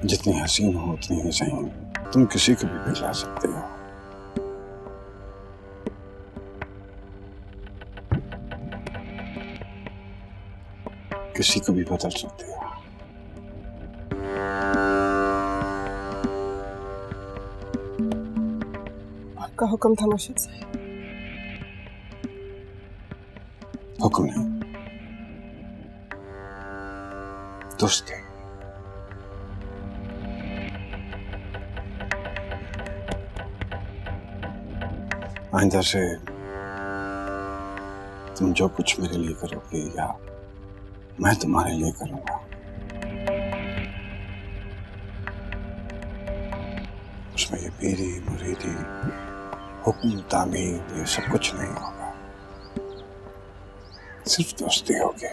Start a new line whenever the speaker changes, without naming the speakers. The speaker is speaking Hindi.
जितनी हसीन हो उतनी ही सही, तुम किसी को भी पिघला सकते हो। किसी को भी बदल सकते हो।
आपका हुक्म था मुर्शिद साहब।
हुक्म नहीं, दोस्ती। आइंदा से तुम जो कुछ मेरे लिए करोगे या मैं तुम्हारे लिए करूंगा, उसमें ये पीरी मुरीदी हुक्म तामीर ये सब कुछ नहीं होगा, सिर्फ दोस्ती होगी।